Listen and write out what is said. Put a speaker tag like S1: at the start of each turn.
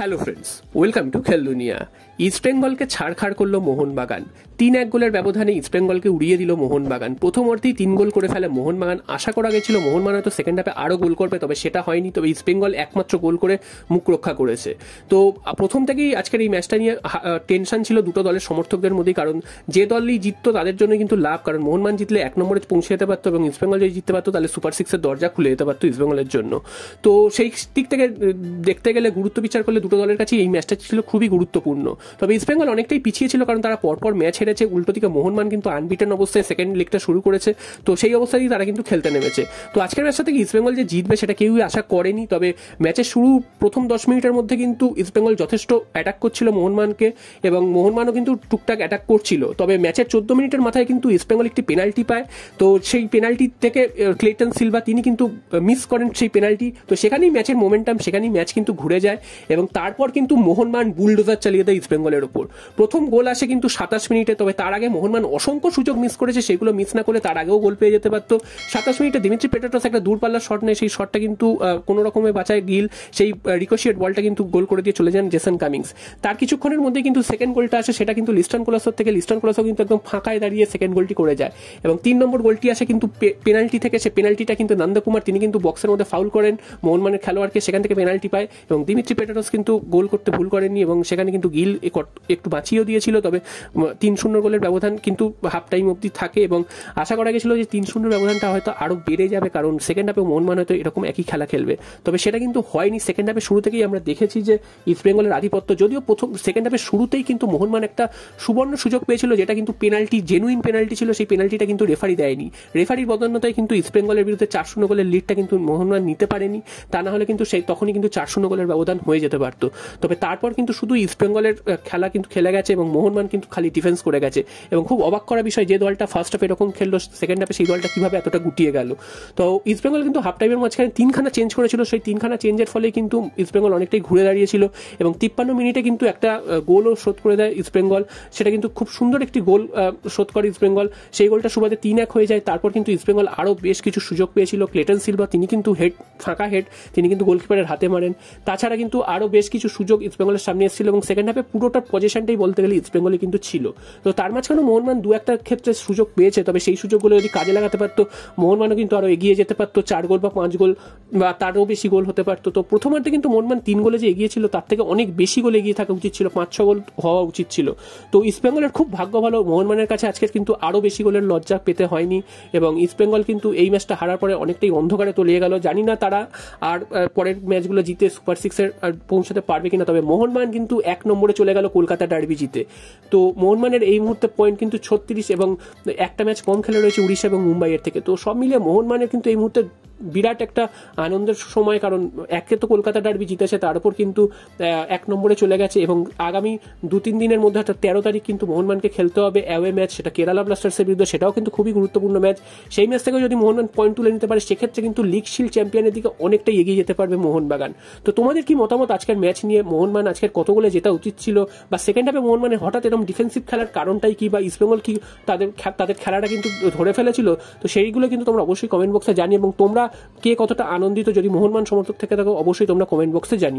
S1: Hello friends, welcome to খেল দুনিয়া। East বেঙ্গলকে ছাড়খাড় করলো মোহনবাগান। 3-1 গোলের ব্যবধানে ইস্ট বেঙ্গলকে উড়িয়ে দিল মোহনবাগান। প্রথম অর্ধেই 3 গোল করে ফেলে মোহনবাগান। আশা করা গেছিল মোহনবাগান হয়তো সেকেন্ড হাফে আরও গোল করবে, তবে সেটা হয়নি। তবে ইস্ট বেঙ্গল একমাত্র গোল করে মুখ রক্ষা করেছে। তো প্রথম থেকেই আজকের এই ম্যাচটা নিয়ে টেনশন ছিল দুটো দলের সমর্থকদের মধ্যেই, কারণ যে দলই জিততো তাদের জন্য কিন্তু লাভ, কারণ মোহনবাগান জিতলে 1 নম্বরে পৌঁছে যেতে পারতো এবং ইস্ট বেঙ্গল যদি জিততে পারতো তাহলে সুপার সিক্সের দরজা খুলে যেতে পারতো ইস্ট বেঙ্গলের জন্য। তো সেই দিক থেকে দেখতে গেলে, গুরুত্ব বিচার করলে দুটো দলের কাছে এই ম্যাচটা ছিল খুবই গুরুত্বপূর্ণ। তবে ইস্ট বেঙ্গল অনেকটাই পিছিয়ে ছিল, কারণ তারা পরপর ম্যাচ হেরেছে। উল্টো দিকে মোহনবাগান কিন্তু আনবিটেন অবস্থায় সেকেন্ড লেগটা শুরু করেছে, তো সেই অবস্থাতেই তারা কিন্তু খেলতে নেমেছে। তো আজকের ম্যাচটা থেকে ইস্ট বেঙ্গল যে জিতবে সেটা কেউই আশা করেনি। তবে ম্যাচের শুরু প্রথম 10 মিনিটের মধ্যে কিন্তু ইস্ট বেঙ্গল যথেষ্ট অ্যাটাক করছিল মোহনবাগানকে, এবং মোহনবাগানও কিন্তু টুকটাক অ্যাটাক করছিল। তবে ম্যাচের 14 মিনিটের মাথায় কিন্তু ইস্ট বেঙ্গল একটি পেনাল্টি পায়। তো সেই পেনাল্টি থেকে ক্লেটন সিলভা তিনি কিন্তু মিস করেন সেই পেনাল্টি। তো সেখানেই ম্যাচের মোমেন্টাম, সেখানেই ম্যাচ কিন্তু ঘুরে যায় এবং তারপর কিন্তু মোহনবাগান বুলডোজার চালিয়ে দেয় ইস্ট বেঙ্গলের ওপর। প্রথম গোল আসে কিন্তু 27 মিনিটে, তবে তার আগে মোহনবাগান অসংখ্য সুযোগ মিস করেছে, সেগুলো মিস না করে তার আগেও গোল পেয়ে যেতে পারতো। 27 মিনিটে দিমিত্রি পেট্রাটস একটা দূরপাল্লার শট নেয়, সেই শটটা কিন্তু কোনো রকমে বাঁচায় গিল। সেই রিকোশিয়েট বলটা কিন্তু গোল করে দিয়ে চলে যান জেসন কামিংস। তার কিছুক্ষণের মধ্যে কিন্তু সেকেন্ড গোলটা আসে, সেটা কিন্তু লিস্টন কোলাসোর থেকে। লিস্টন কোলাসো কিন্তু একদম ফাঁকায় দাঁড়িয়ে সেকেন্ড গোলটি করে যায় এবং 3 নম্বর গোলটি আসে কিন্তু পেনাল্টি থেকে। সে পেনাল্টিটা কিন্তু নন্দকুমার তিনি কিন্তু বক্সের মধ্যে ফাউল করেন মোহনবাগানের খেলোয়াড়কে, সেখান থেকে পেনাল্টি পায় এবং দিমিত্রি পেট্রাটস কিন্তু গোল করতে ভুল করেননি এবং সেখানে কিন্তু গিল একটু বাঁচিয়েও দিয়েছিল। তবে 3-0 গোলের ব্যবধান কিন্তু হাফ টাইম অবধি থাকে এবং আশা করা গেছিল যে 3-0 ব্যবধানটা হয়তো আরও বেড়ে যাবে, কারণ সেকেন্ড হাফে মোহনবাগান হয়তো এরকম একই খেলা খেলবে। তবে সেটা কিন্তু হয়নি। সেকেন্ড হাফে শুরু থেকেই আমরা দেখেছি যে ইস্ট বেঙ্গলের আধিপত্য, যদিও সেকেন্ড হাফে শুরুতেই কিন্তু মোহনবাগান একটা সুবর্ণ সুযোগ পেয়েছিল, যেটা কিন্তু পেনাল্টি, জেনুইন পেনাল্টি ছিল। সেই পেনাল্টিটা কিন্তু রেফারি দেয়নি। রেফারির বদান্যতায় কিন্তু ইস্ট বেঙ্গলের বিরুদ্ধে 4-0 গোলের লিডটা কিন্তু মোহনবাগান নিতে পারেনি। তা না হলে কিন্তু সেই তখনই কিন্তু 4-0 গোলের ব্যবধান হয়ে যেতে পারতো। তবে তারপর কিন্তু শুধু ইস্ট বেঙ্গলের খেলা কিন্তু খেলে গেছে এবং মোহনবাগান কিন্তু খালি ডিফেন্স করে গেছে। এবং খুব অবাক করা বিষয়, যে দলটা ফার্স্ট হাফে এরকম খেললো, সেকেন্ড হাফে সেই দলটা কিভাবে এতটা গুটিয়ে গেল। তো ইস্ট বেঙ্গল কিন্তু হাফ টাইমের মাঝখানে 3খানা চেঞ্জ করেছিল, সেই 3খানা চেঞ্জের ফলে কিন্তু ইস্ট বেঙ্গল অনেকটাই ঘুরে দাঁড়িয়েছিল এবং 53 মিনিটে কিন্তু একটা গোলও শোধ করে দেয় ইস্ট বেঙ্গল। সেটা কিন্তু খুব সুন্দর একটি গোল শোধ করে ইস্ট বেঙ্গল। সেই গোলটা সুবাদে 3-1 হয়ে যায়। তারপর কিন্তু ইস্ট বেঙ্গল আরও বেশ কিছু সুযোগ পেয়েছিল। ক্লেটন সিলভা তিনি কিন্তু ফাঁকা হেড তিনি কিন্তু গোলকিপারের হাতে মারেন। তাছাড়া কিন্তু আরও বেশ কিছু সুযোগ ইস্ট বেঙ্গলের সামনে এসেছিল এবং সেকেন্ড হাফে পুরোটা পজিশনটাই বলতে গেলে ইস্ট বেঙ্গলে কিন্তু ছিল। তো তার মাঝখানে মোহনবাগান 2-1 ক্ষেত্রে সুযোগ পেয়েছে, তবে সেই সুযোগগুলো যদি কাজে লাগাতে পারতো মোহনবাগানও কিন্তু আরও এগিয়ে যেতে পারতো। 4 গোল বা 5 গোল বা তারও বেশি গোল হতে পারতো। তো প্রথমার্ধে কিন্তু মোহনবাগান 3 গোলে যে এগিয়ে ছিল তার থেকে অনেক বেশি গোল এগিয়ে থাকা উচিত ছিল, 5-6 গোল হওয়া উচিত ছিল। তো ইস্ট বেঙ্গলের খুব ভাগ্য ভালো, মোহনবাগানের কাছে আজকের কিন্তু আরও বেশি গোলের লজ্জা পেতে হয়নি এবং ইস্ট বেঙ্গল কিন্তু এই ম্যাচটা হারার পরে অনেকটাই অন্ধকারে তলিয়ে গেল। জানি না তারা আর পরের ম্যাচগুলো জিতে সুপার সিক্সের পৌঁছাতে পারবে কিনা। তবে মোহনবাগান কিন্তু 1 নম্বরে চলে গেল কলকাতা ডার্বি জিতে। তো মোহনবাগানের এই মুহূর্তে পয়েন্ট কিন্তু 36 এবং একটা ম্যাচ কম খেলে রয়েছে উড়িষ্যা এবং মুম্বাইয়ের থেকে। তো সব মিলিয়ে মোহনবাগানের কিন্তু এই মুহূর্তে বিরাট একটা আনন্দের সময়, কারণ একে তো কলকাতা ডার্বি জিতেছে, তার উপর কিন্তু 1 নম্বরে চলে গেছে এবং আগামী 2-3 দিনের মধ্যে অর্থাৎ 13 তারিখ কিন্তু মোহনবাগানকে খেলতে হবে অ্যাওয়ে ম্যাচ, সেটা কেরালা ব্লাস্টার্সের বিরুদ্ধে। সেটাও কিন্তু খুবই গুরুত্বপূর্ণ ম্যাচ। সেই ম্যাচ থেকে যদি মোহনবাগান পয়েন্ট তুলে নিতে পারে সেক্ষেত্রে কিন্তু লিগ শিল্ড চ্যাম্পিয়নের দিকে অনেকটাই এগিয়ে যেতে পারবে মোহনবাগান। তো তোমাদের কি মতামত আজকের ম্যাচ নিয়ে? মোহনবাগান আজকের কত গোলে জেতা উচিত ছিল, বা সেকেন্ড হাফে মোহনবাগানের হঠাৎ এরকম ডিফেন্সিভ খেলার কারণটাই কি, বা ইস্ট বেঙ্গল কি তাদের খেলাটা কিন্তু ধরে ফেলেছিল? তো সেইগুলো কিন্তু তোমরা অবশ্যই কমেন্ট বক্সে জানিও এবং তোমরা কে কতটা আনন্দিত যদি মোহনবাগান সমর্থক থেকে থাকো অবশ্যই তোমরা কমেন্ট বক্সে জানিও।